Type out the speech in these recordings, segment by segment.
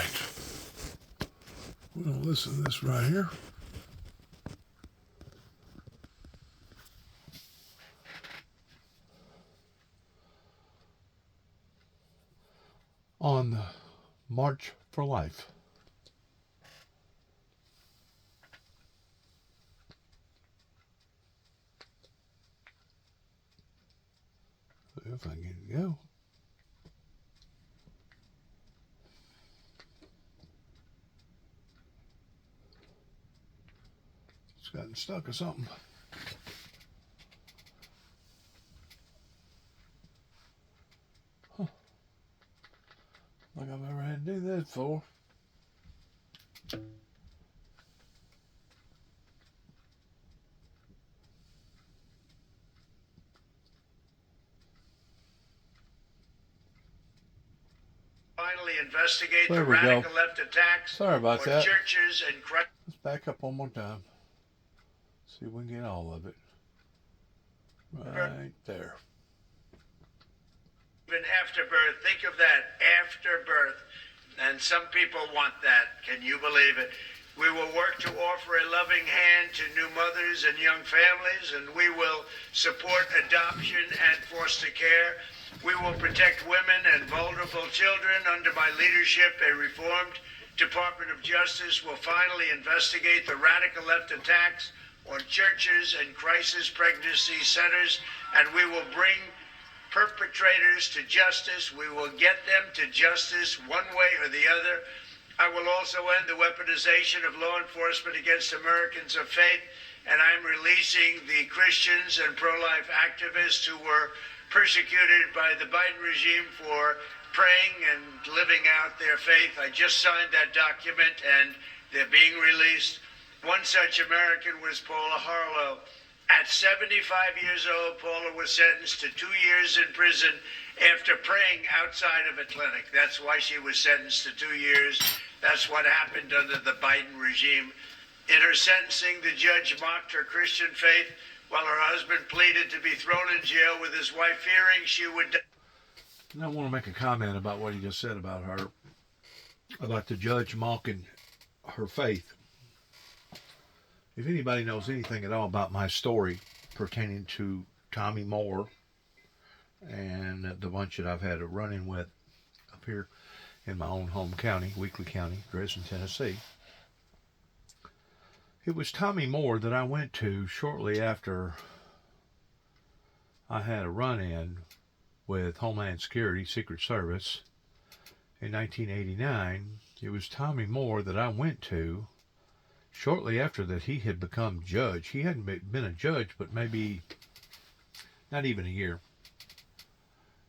right. We're going to listen to this right here. On the March for Life. If I can go. It's gotten stuck or something. Huh. Like I've ever had to do that before. Finally investigate the radical left attacks on churches and Christ. Let's back up one more time. See if we can get all of it. Right there. Even after birth, think of that, after birth. And some people want that. Can you believe it? We will work to offer a loving hand to new mothers and young families, and we will support adoption and foster care. We will protect women and vulnerable children. Under my leadership, a reformed Department of Justice will finally investigate the radical left attacks on churches and crisis pregnancy centers, and we will bring perpetrators to justice. We will get them to justice one way or the other. I will also end the weaponization of law enforcement against Americans of faith, and I'm releasing the Christians and pro-life activists who were persecuted by the Biden regime for praying and living out their faith. I just signed that document, and they're being released. One such American was Paula Harlow. At 75 years old, Paula was sentenced to 2 years in prison after praying outside of a clinic. That's why she was sentenced to 2 years. That's what happened under the Biden regime. In her sentencing, the judge mocked her Christian faith while her husband pleaded to be thrown in jail with his wife, fearing she would die. And I want to make a comment about what he just said about her, about the judge mocking her faith. If anybody knows anything at all about my story pertaining to Tommy Moore and the bunch that I've had a run-in with up here in my own home county, Weakley County, Dresden, Tennessee, it was Tommy Moore that I went to shortly after I had a run-in with Homeland Security, Secret Service, in 1989. It was Tommy Moore that I went to shortly after that he had become judge. He hadn't been a judge, but maybe not even a year.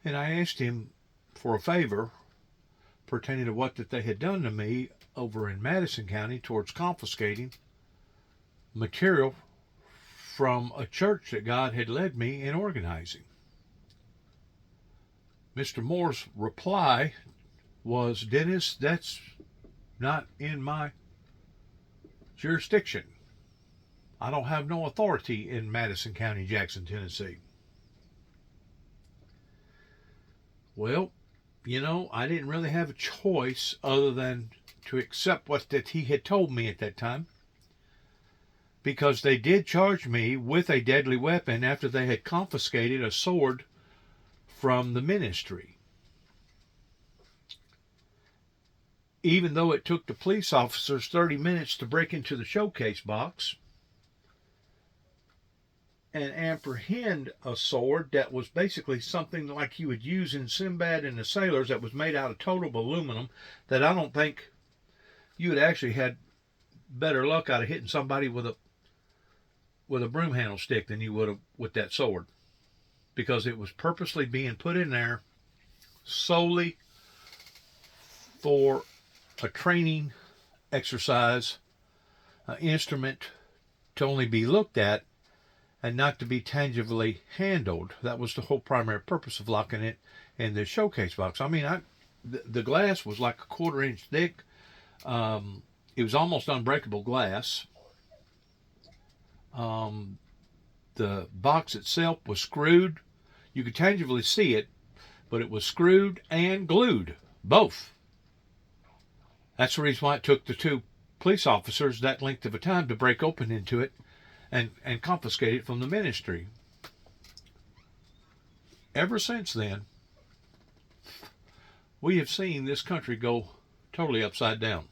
And I asked him for a favor pertaining to what that they had done to me over in Madison County towards confiscating material from a church that God had led me in organizing. Mr. Moore's reply was, Dennis, that's not in my jurisdiction. I don't have no authority in Madison County, Jackson, Tennessee. Well, you know, I didn't really have a choice other than to accept what that he had told me at that time, because they did charge me with a deadly weapon after they had confiscated a sword from the ministry. Even though it took the police officers 30 minutes to break into the showcase box and apprehend a sword that was basically something like you would use in Sinbad and the Sailors, that was made out of total aluminum, that I don't think you had actually had better luck out of hitting somebody with a broom handle stick than you would have with that sword, because it was purposely being put in there solely for a training exercise, an instrument to only be looked at and not to be tangibly handled. That was the whole primary purpose of locking it in the showcase box. I mean, the glass was like a 1/4 inch thick. It was almost unbreakable glass. The box itself was screwed. You could tangibly see it, but it was screwed and glued, both. That's the reason why it took the two police officers that length of a time to break open into it and confiscate it from the ministry. Ever since then, we have seen this country go totally upside down.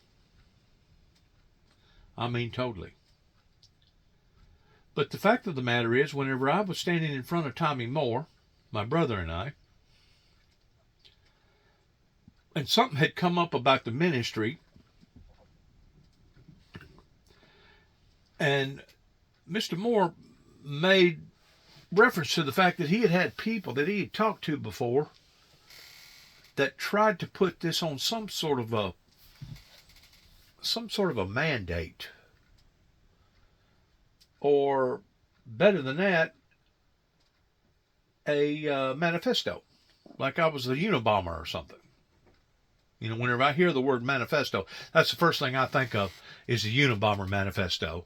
I mean, totally. But the fact of the matter is, whenever I was standing in front of Tommy Moore, my brother and I, and something had come up about the ministry, and Mr. Moore made reference to the fact that he had had people that he had talked to before that tried to put this on some sort of a mandate, or better than that, a manifesto, like I was the Unabomber or something. You know, whenever I hear the word manifesto, that's the first thing I think of is the Unabomber manifesto,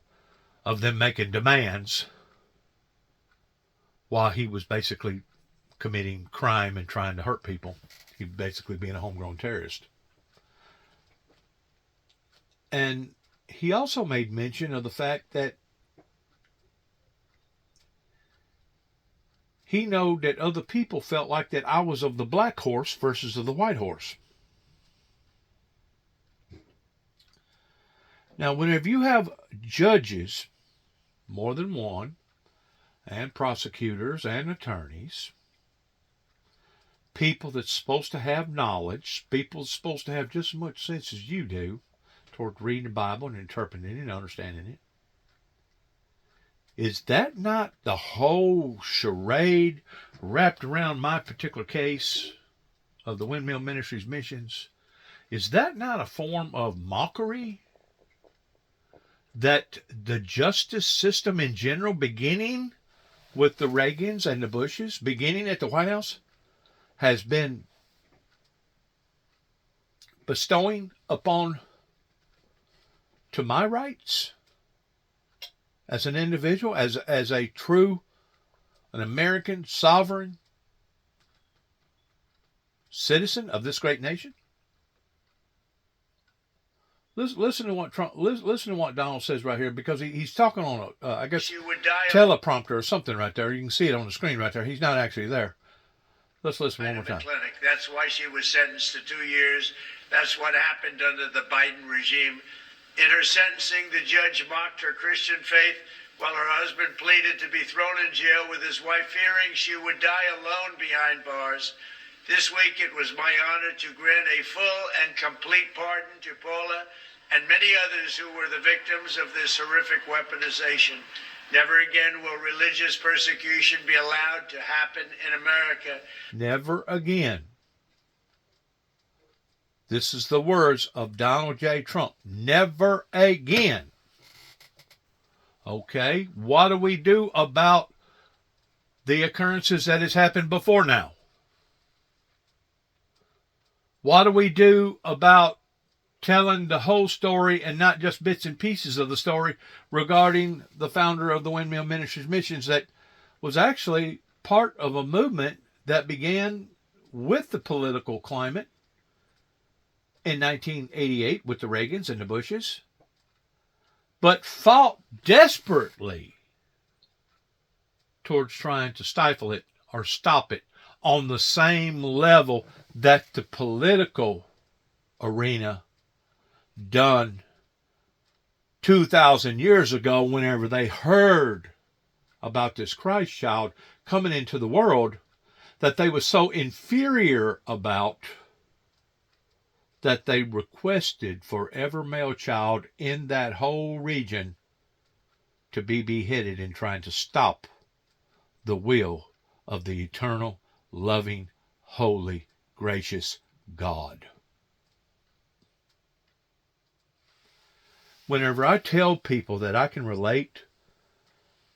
of them making demands while he was basically committing crime and trying to hurt people. He basically being a homegrown terrorist. And he also made mention of the fact that he knew that other people felt like that I was of the black horse versus of the white horse. Now, whenever you have judges, more than one, and prosecutors and attorneys, people that's supposed to have knowledge, people that's supposed to have just as much sense as you do toward reading the Bible and interpreting it and understanding it, is that not the whole charade wrapped around my particular case of the Windmill Ministries missions? Is that not a form of mockery that the justice system in general, beginning with the Reagans and the Bushes, beginning at the White House, has been bestowing upon to my rights as an individual, as a true, an American sovereign citizen of this great nation? Listen to what Trump. Listen to what Donald says right here, because he's talking on a, I guess, teleprompter or something right there. You can see it on the screen right there. He's not actually there. Let's listen one more time. Clinic. That's why she was sentenced to 2 years. That's what happened under the Biden regime. In her sentencing, the judge mocked her Christian faith while her husband pleaded to be thrown in jail with his wife, fearing she would die alone behind bars. This week, it was my honor to grant a full and complete pardon to Paula and many others who were the victims of this horrific weaponization. Never again will religious persecution be allowed to happen in America. Never again. This is the words of Donald J. Trump. Never again. Okay, what do we do about the occurrences that has happened before now? What do we do about telling the whole story and not just bits and pieces of the story regarding the founder of the Windmill Ministries missions that was actually part of a movement that began with the political climate in 1988 with the Reagans and the Bushes, but fought desperately towards trying to stifle it or stop it on the same level that the political arena done 2,000 years ago whenever they heard about this Christ child coming into the world that they were so inferior about that they requested for every male child in that whole region to be beheaded in trying to stop the will of the eternal, loving, holy, gracious God. Whenever I tell people that I can relate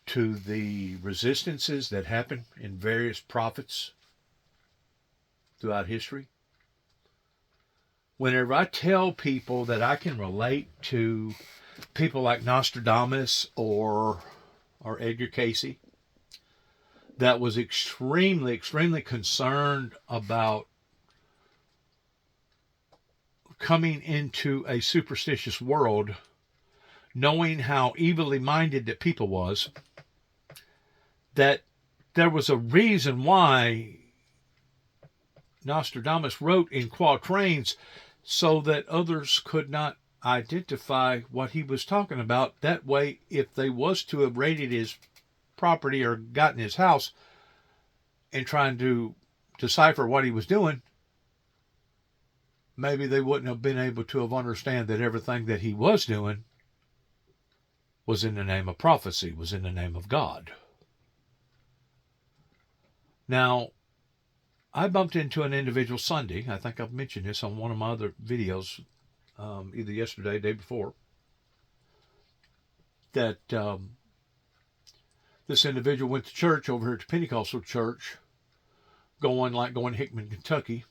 to the resistances that happen in various prophets throughout history, whenever I tell people that I can relate to people like Nostradamus or Edgar Cayce, that was extremely, extremely concerned about coming into a superstitious world, knowing how evilly minded that people was, that there was a reason why Nostradamus wrote in quatrains so that others could not identify what he was talking about. That way, if they was to have raided his property or gotten his house and trying to decipher what he was doing, maybe they wouldn't have been able to have understand that everything that he was doing was in the name of prophecy, was in the name of God. Now, I bumped into an individual Sunday. I think I've mentioned this on one of my other videos, either yesterday or the day before, that this individual went to church over here at the Pentecostal church, going to Hickman, Kentucky,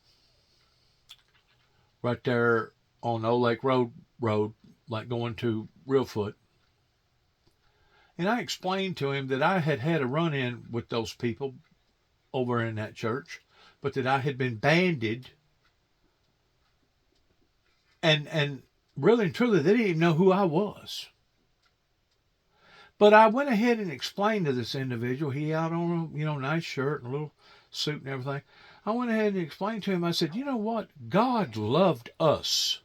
right there on Old Lake Road, like going to Reelfoot. And I explained to him that I had had a run-in with those people over in that church, but that I had been banded, and really and truly, they didn't even know who I was. But I went ahead and explained to this individual, he out on a nice shirt and a little suit and everything. I went ahead and explained to him, I said, you know what? God loved us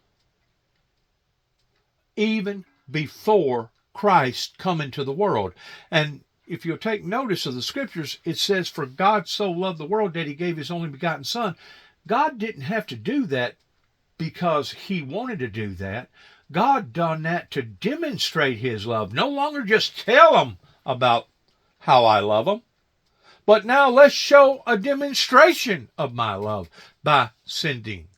even before Christ come into the world. And if you'll take notice of the scriptures, it says, for God so loved the world that he gave his only begotten son. God didn't have to do that because he wanted to do that. God done that to demonstrate his love. No longer just tell them about how I love them, but now let's show a demonstration of my love by sending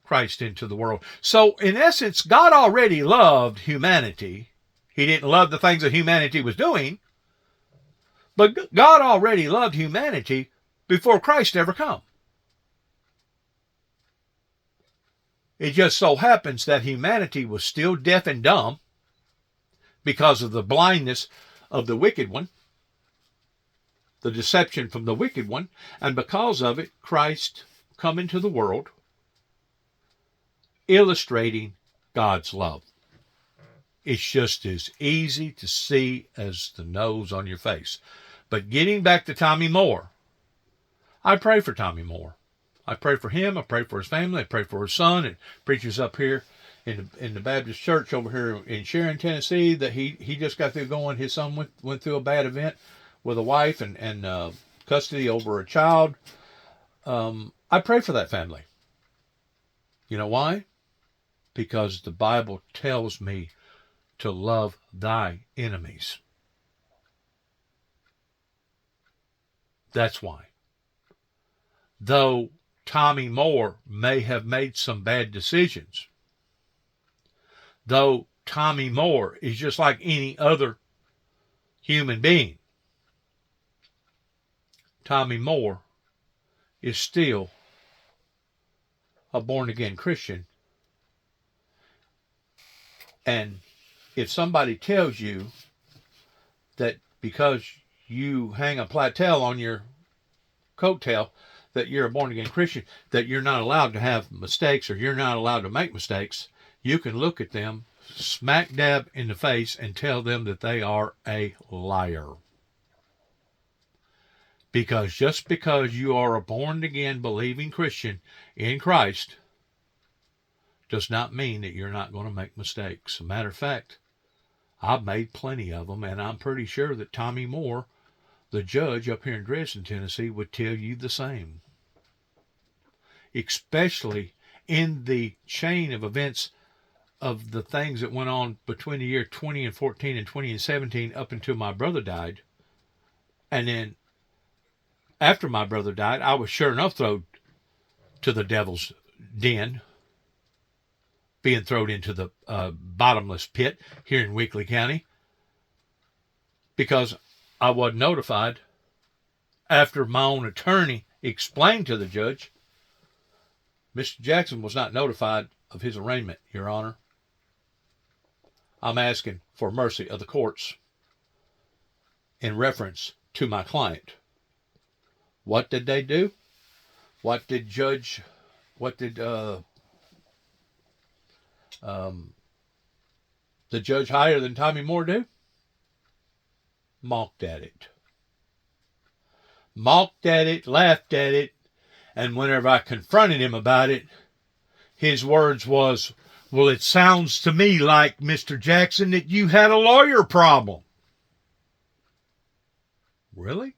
Christ into the world. So in essence, God already loved humanity. He didn't love the things that humanity was doing, but God already loved humanity before Christ ever come. It just so happens that humanity was still deaf and dumb because of the blindness of the wicked one, the deception from the wicked one, and because of it, Christ come into the world, illustrating God's love. It's just as easy to see as the nose on your face. But getting back to Tommy Moore, I pray for Tommy Moore. I pray for him. I pray for his family. I pray for his son. And preaches up here in the Baptist church over here in Sharon, Tennessee, that he just got through going. His son went through a bad event with a wife and custody over a child. I pray for that family. You know why? Because the Bible tells me to love thy enemies. That's why. Though Tommy Moore may have made some bad decisions, though Tommy Moore is just like any other human being, Tommy Moore is still a born-again Christian. And if somebody tells you that because you hang a platel on your coattail that you're a born-again Christian, that you're not allowed to have mistakes or you're not allowed to make mistakes, you can look at them smack dab in the face and tell them that they are a liar. Because just because you are a born-again believing Christian in Christ does not mean that you're not going to make mistakes. As a matter of fact, I've made plenty of them, and I'm pretty sure that Tommy Moore, the judge up here in Dresden, Tennessee, would tell you the same. Especially in the chain of events of the things that went on between the year 2014 and 2017 up until my brother died. And then after my brother died, I was sure enough thrown to the devil's den, being thrown into the bottomless pit here in Weakley County, because I wasn't notified after my own attorney explained to the judge. Mr. Jackson was not notified of his arraignment, Your Honor. I'm asking for mercy of the courts in reference to my client. What did they do? What did the judge higher than Tommy Moore do? Mocked at it. Mocked at it, laughed at it, and whenever I confronted him about it, his words was, well, it sounds to me like, Mr. Jackson, that you had a lawyer problem. Really?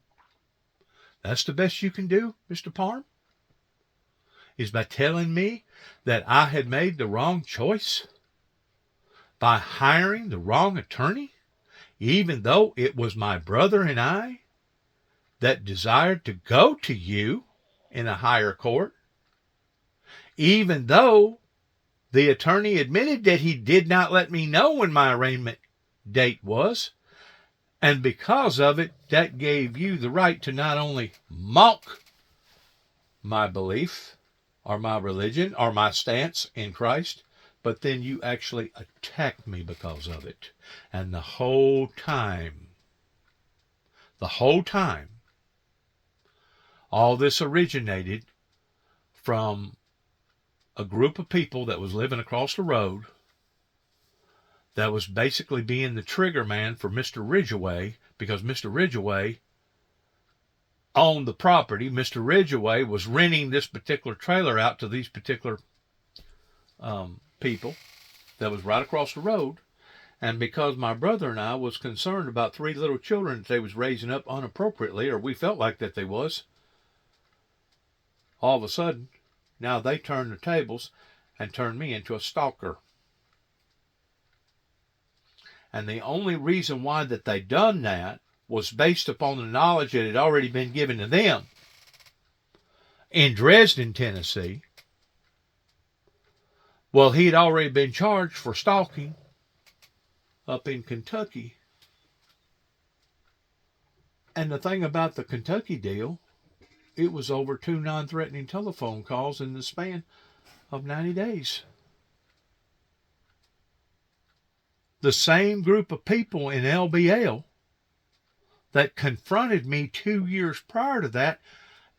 That's the best you can do, Mr. Parham? Is by telling me that I had made the wrong choice? By hiring the wrong attorney? Even though it was my brother and I that desired to go to you in a higher court? Even though the attorney admitted that he did not let me know when my arraignment date was, and because of it, that gave you the right to not only mock my belief or my religion or my stance in Christ, but then you actually attacked me because of it. And the whole time, all this originated from a group of people that was living across the road that was basically being the trigger man for Mr. Ridgeway, because Mr. Ridgeway owned the property. Mr. Ridgeway was renting this particular trailer out to these particular people that was right across the road. And because my brother and I was concerned about 3 little children that they was raising up inappropriately, or we felt like that they was, all of a sudden, now they turned the tables and turned me into a stalker. And the only reason why that they done that was based upon the knowledge that had already been given to them in Dresden, Tennessee. Well, he had already been charged for stalking up in Kentucky. And the thing about the Kentucky deal, it was over 2 non-threatening telephone calls in the span of 90 days. The same group of people in LBL that confronted me 2 years prior to that,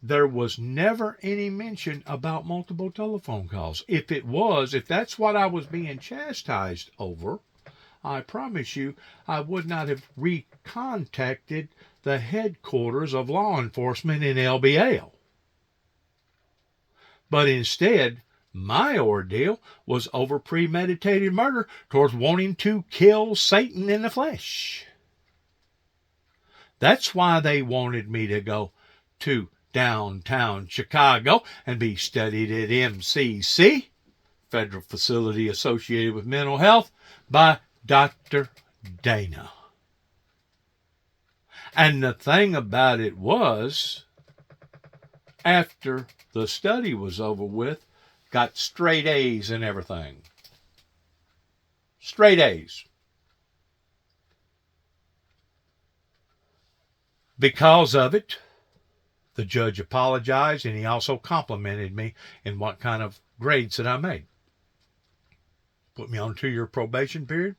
there was never any mention about multiple telephone calls. If that's what I was being chastised over, I promise you I would not have recontacted the headquarters of law enforcement in LBL. But instead, my ordeal was over premeditated murder towards wanting to kill Satan in the flesh. That's why they wanted me to go to downtown Chicago and be studied at MCC, Federal Facility Associated with Mental Health, by Dr. Dana. And the thing about it was, after the study was over with, got straight A's and everything. Straight A's. Because of it, the judge apologized, and he also complimented me in what kind of grades that I made. Put me on a 2-year probation period.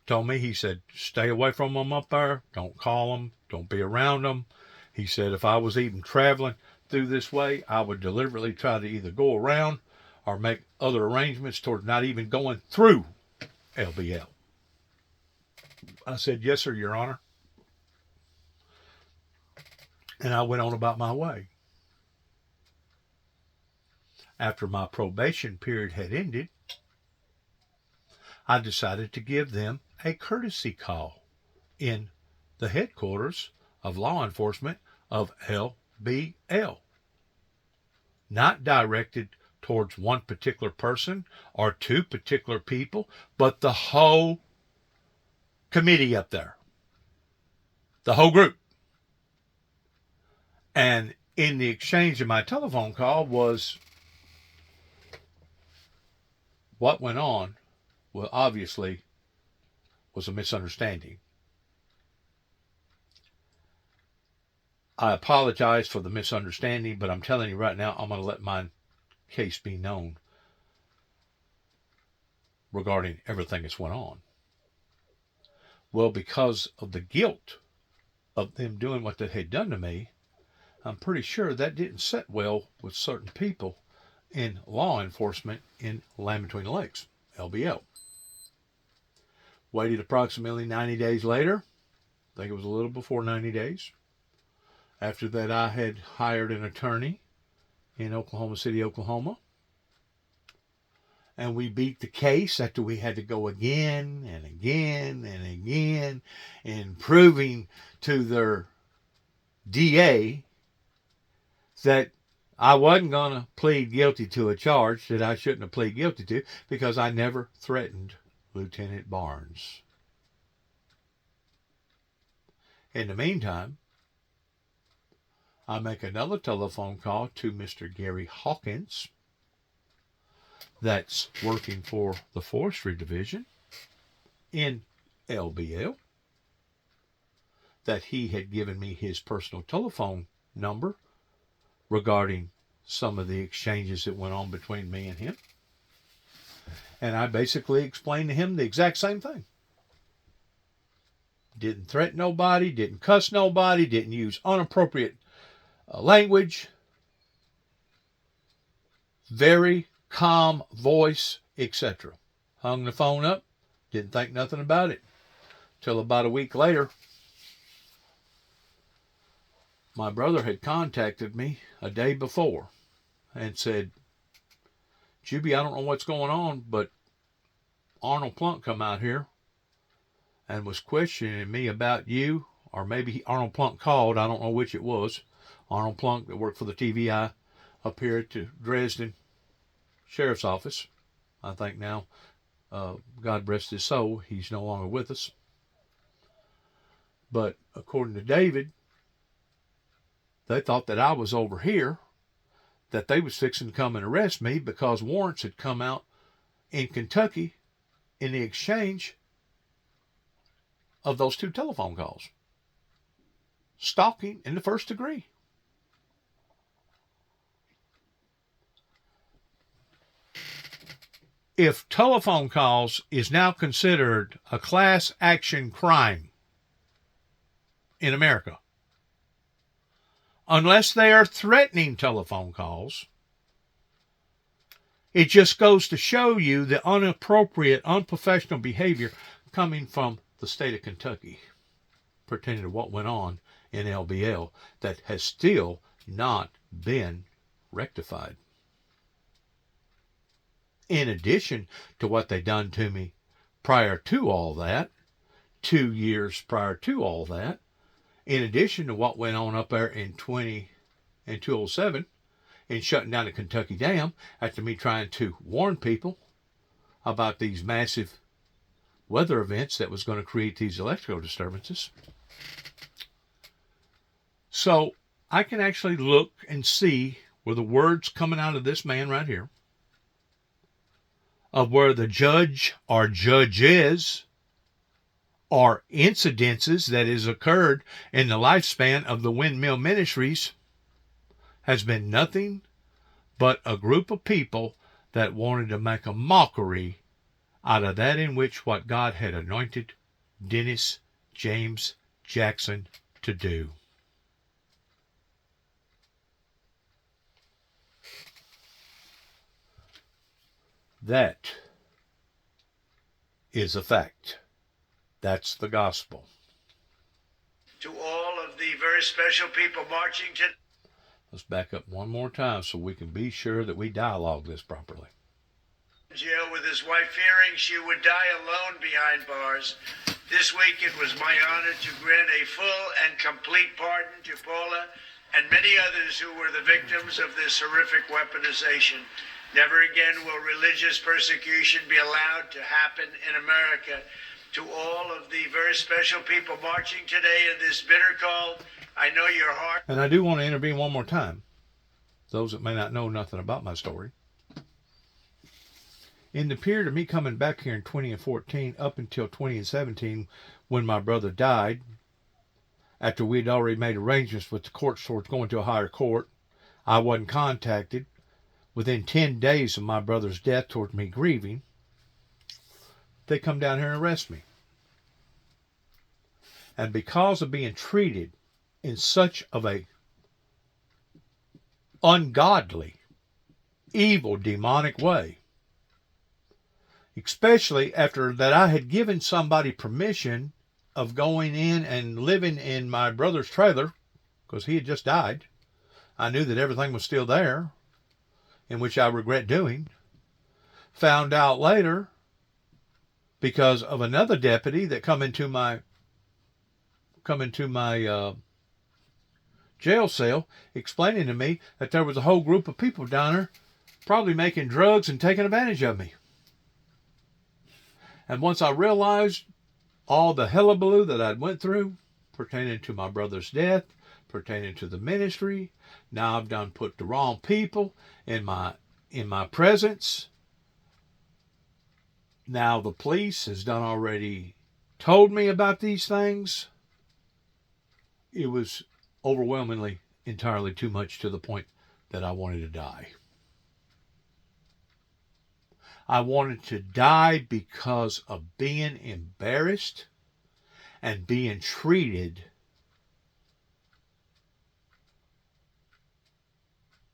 Told me, he said, stay away from them up there. Don't call them. Don't be around them. He said if I was even traveling through this way, I would deliberately try to either go around or make other arrangements towards not even going through LBL. I said, yes, sir, Your Honor. And I went on about my way. After my probation period had ended, I decided to give them a courtesy call in the headquarters of law enforcement of LBL. Not directed towards one particular person or 2 particular people, but the whole committee up there. The whole group. And in the exchange of my telephone call was what went on. Well, obviously, was a misunderstanding. I apologize for the misunderstanding, but I'm telling you right now, I'm going to let my case be known regarding everything that's went on. Well, because of the guilt of them doing what they had done to me, I'm pretty sure that didn't sit well with certain people in law enforcement in Land Between the Lakes. LBL. Waited approximately 90 days later. I think it was a little before 90 days. After that, I had hired an attorney in Oklahoma City, Oklahoma. And we beat the case after we had to go again and again and again and proving to their DA that I wasn't going to plead guilty to a charge that I shouldn't have pleaded guilty to because I never threatened Lieutenant Barnes. In the meantime, I make another telephone call to Mr. Gary Hawkins, that's working for the Forestry Division in LBL, that he had given me his personal telephone number regarding some of the exchanges that went on between me and him. And I basically explained to him the exact same thing. Didn't threaten nobody, didn't cuss nobody, didn't use inappropriate language. Very calm voice, etc. Hung the phone up, didn't think nothing about it. Till about a week later, my brother had contacted me a day before and said, Juby, I don't know what's going on, but Arnold Plunk come out here and was questioning me about you, or maybe Arnold Plunk called, I don't know which it was. Arnold Plunk that worked for the TVI up here at the Dresden Sheriff's Office. I think now, God rest his soul, he's no longer with us. But according to David, they thought that I was over here, that they was fixing to come and arrest me because warrants had come out in Kentucky in the exchange of those 2 telephone calls. Stalking in the first degree. If telephone calls is now considered a class action crime in America, unless they are threatening telephone calls, it just goes to show you the inappropriate, unprofessional behavior coming from the state of Kentucky pertaining to what went on in LBL that has still not been rectified. In addition to what they done to me prior to all that, 2 years prior to all that, in addition to what went on up there in 2007 in shutting down the Kentucky Dam after me trying to warn people about these massive weather events that was going to create these electrical disturbances. So I can actually look and see where the words coming out of this man right here, of where the judge or judges or incidences that has occurred in the lifespan of the Windmill Ministries has been nothing but a group of people that wanted to make a mockery out of that in which what God had anointed Dennis James Jackson to do. That is a fact. That's the gospel. To all of the very special people marching today. Let's back up one more time so we can be sure that we dialogue this properly. Jail with his wife, fearing she would die alone behind bars. This week it was my honor to grant a full and complete pardon to Paula and many others who were the victims of this horrific weaponization. Never again will religious persecution be allowed to happen in America. To all of the very special people marching today in this bitter call, I know your heart. And I do want to intervene one more time. Those that may not know nothing about my story. In the period of me coming back here in 2014 up until 2017, when my brother died, after we'd already made arrangements with the courts towards going to a higher court, I wasn't contacted. Within 10 days of my brother's death, towards me grieving, they come down here and arrest me. And because of being treated in such of a ungodly, evil, demonic way, especially after that I had given somebody permission of going in and living in my brother's trailer, because he had just died. I knew that everything was still there, in which I regret doing. Found out later, because of another deputy that come into my jail cell, explaining to me that there was a whole group of people down there probably making drugs and taking advantage of me. And once I realized all the hullabaloo that I'd went through pertaining to my brother's death, pertaining to the ministry, now I've done put the wrong people in my presence. Now the police has done already told me about these things. It was overwhelmingly entirely too much, to the point that I wanted to die. I wanted to die because of being embarrassed and being treated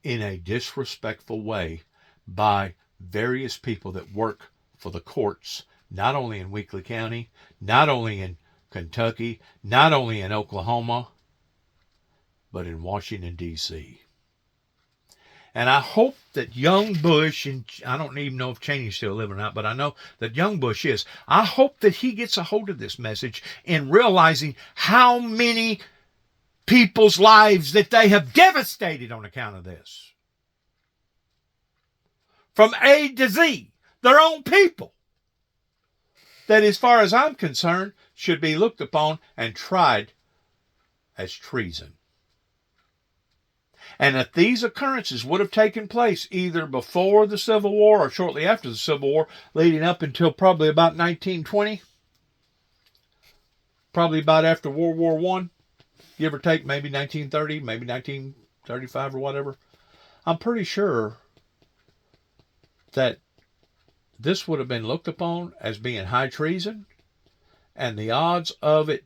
in a disrespectful way by various people that work for the courts, not only in Weakley County, not only in Kentucky, not only in Oklahoma, but in Washington, D.C. And I hope that young Bush, and I don't even know if Cheney's still living or not, but I know that young Bush is. I hope that he gets a hold of this message in realizing how many people's lives that they have devastated on account of this. From A to Z, their own people. That, as far as I'm concerned, should be looked upon and tried as treason. And if these occurrences would have taken place either before the Civil War or shortly after the Civil War, leading up until probably about 1920, probably about after World War I, give or take, maybe 1930, maybe 1935 or whatever, I'm pretty sure that this would have been looked upon as being high treason, and the odds of it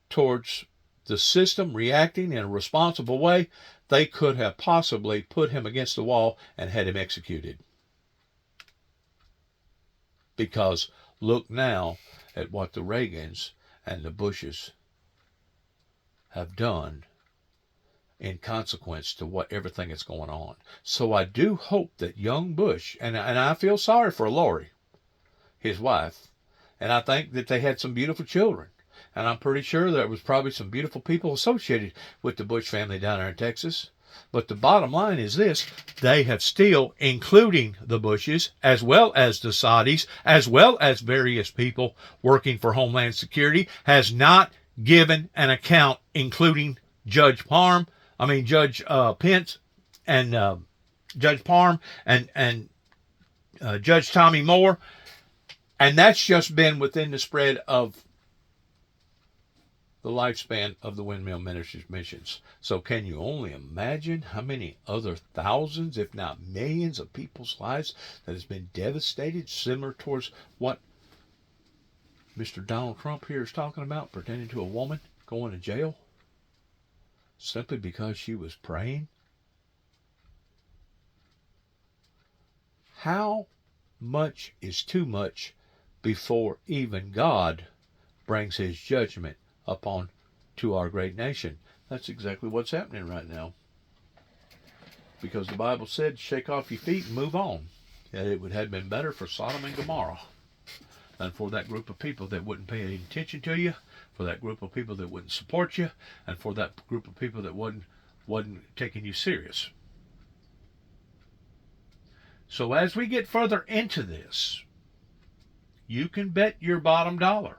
towards the system reacting in a responsible way, they could have possibly put him against the wall and had him executed. Because look now at what the Reagans and the Bushes have done in consequence to what everything that's going on. So I do hope that young Bush, and I feel sorry for Lori, his wife, and I think that they had some beautiful children. And I'm pretty sure there was probably some beautiful people associated with the Bush family down there in Texas. But the bottom line is this: they have still, including the Bushes, as well as the Saudis, as well as various people working for Homeland Security, has not given an account, including Judge Pence, and Judge Parham and Judge Tommy Moore. And that's just been within the spread of the lifespan of the Windmill Ministries missions. So can you only imagine how many other thousands, if not millions, of people's lives that has been devastated, similar towards what Mr. Donald Trump here is talking about, pertaining to a woman going to jail simply because she was praying? How much is too much before even God brings his judgment upon to our great nation? That's exactly what's happening right now. Because the Bible said, shake off your feet and move on. That it would have been better for Sodom and Gomorrah than for that group of people that wouldn't pay any attention to you, for that group of people that wouldn't support you, and for that group of people that wasn't taking you serious. So as we get further into this, you can bet your bottom dollar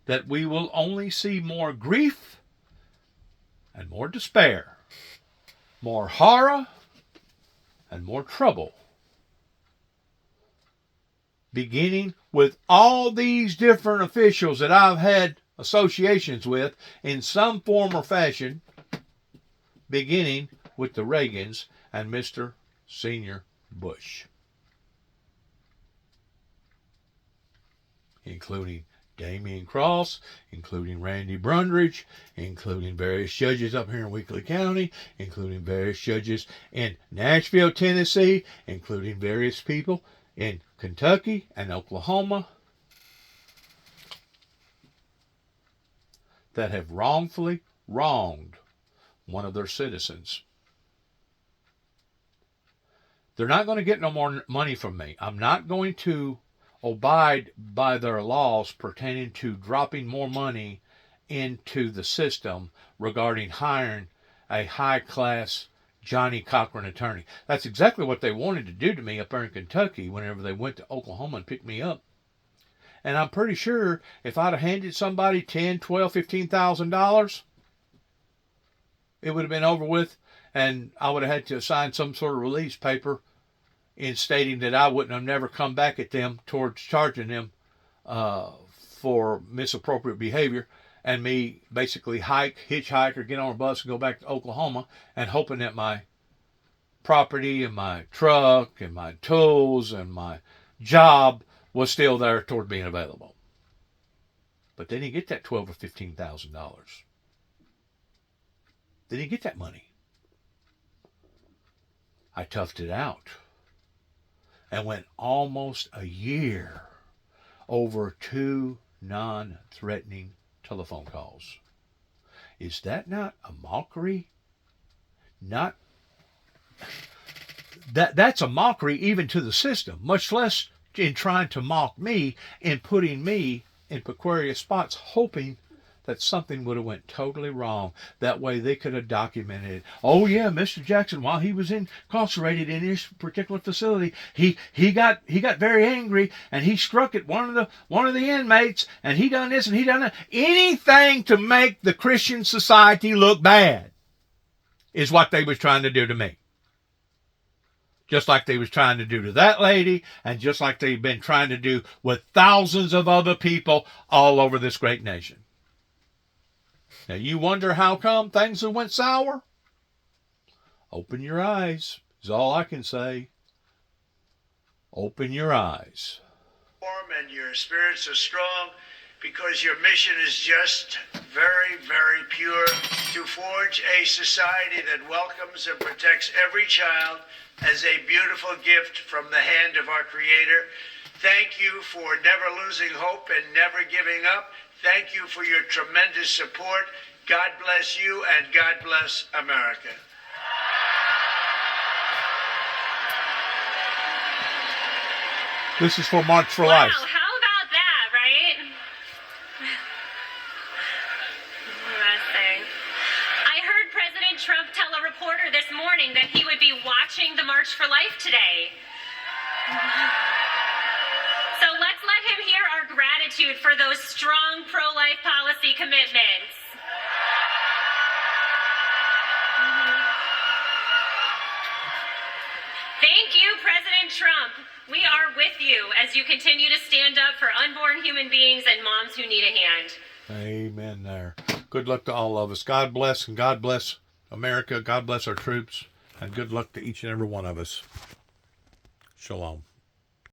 that we will only see more grief and more despair, more horror and more trouble, beginning with all these different officials that I've had associations with in some form or fashion, beginning with the Reagans and Mr. Senior Bush, including Damian Cross, including Randy Brundage, including various judges up here in Weakley County, including various judges in Nashville, Tennessee, including various people in Kentucky and Oklahoma that have wrongfully wronged one of their citizens. They're not going to get no more money from me. I'm not going to abide by their laws pertaining to dropping more money into the system regarding hiring a high-class Johnny Cochran attorney. That's exactly what they wanted to do to me up there in Kentucky whenever they went to Oklahoma and picked me up. And I'm pretty sure if I'd have handed somebody $10,000, $12,000, $15,000, it would have been over with, and I would have had to sign some sort of release paper in stating that I wouldn't have never come back at them towards charging them for misappropriate behavior, and me basically hitchhike or get on a bus and go back to Oklahoma and hoping that my property and my truck and my tools and my job was still there toward being available. But they didn't get that $12,000 or $15,000. They didn't get that money. I toughed it out and went almost a year over 2 non-threatening telephone calls. Is that not a mockery? That's a mockery even to the system, much less in trying to mock me and putting me in precarious spots, hoping that something would have went totally wrong. That way they could have documented it. Oh yeah, Mr. Jackson, while he was incarcerated in this particular facility, he got very angry and he struck at one of the inmates, and he done this and he done that. Anything to make the Christian society look bad is what they was trying to do to me. Just like they was trying to do to that lady, and just like they've been trying to do with thousands of other people all over this great nation. Now, you wonder how come things have went sour? Open your eyes, is all I can say. Open your eyes. And your spirits are strong because your mission is just very, very pure, to forge a society that welcomes and protects every child as a beautiful gift from the hand of our Creator. Thank you for never losing hope and never giving up. Thank you for your tremendous support. God bless you, and God bless America. This is for March for Wow, Life. how about that, right? Interesting. I heard President Trump tell a reporter this morning that he would be watching the March for Life today. So let's let him hear our gratitude for those strong pro-life policy commitments. Thank you, President Trump. We are with you as you continue to stand up for unborn human beings and moms who need a hand. Amen there. Good luck to all of us. God bless, and God bless America. God bless our troops, and good luck to each and every one of us. Shalom.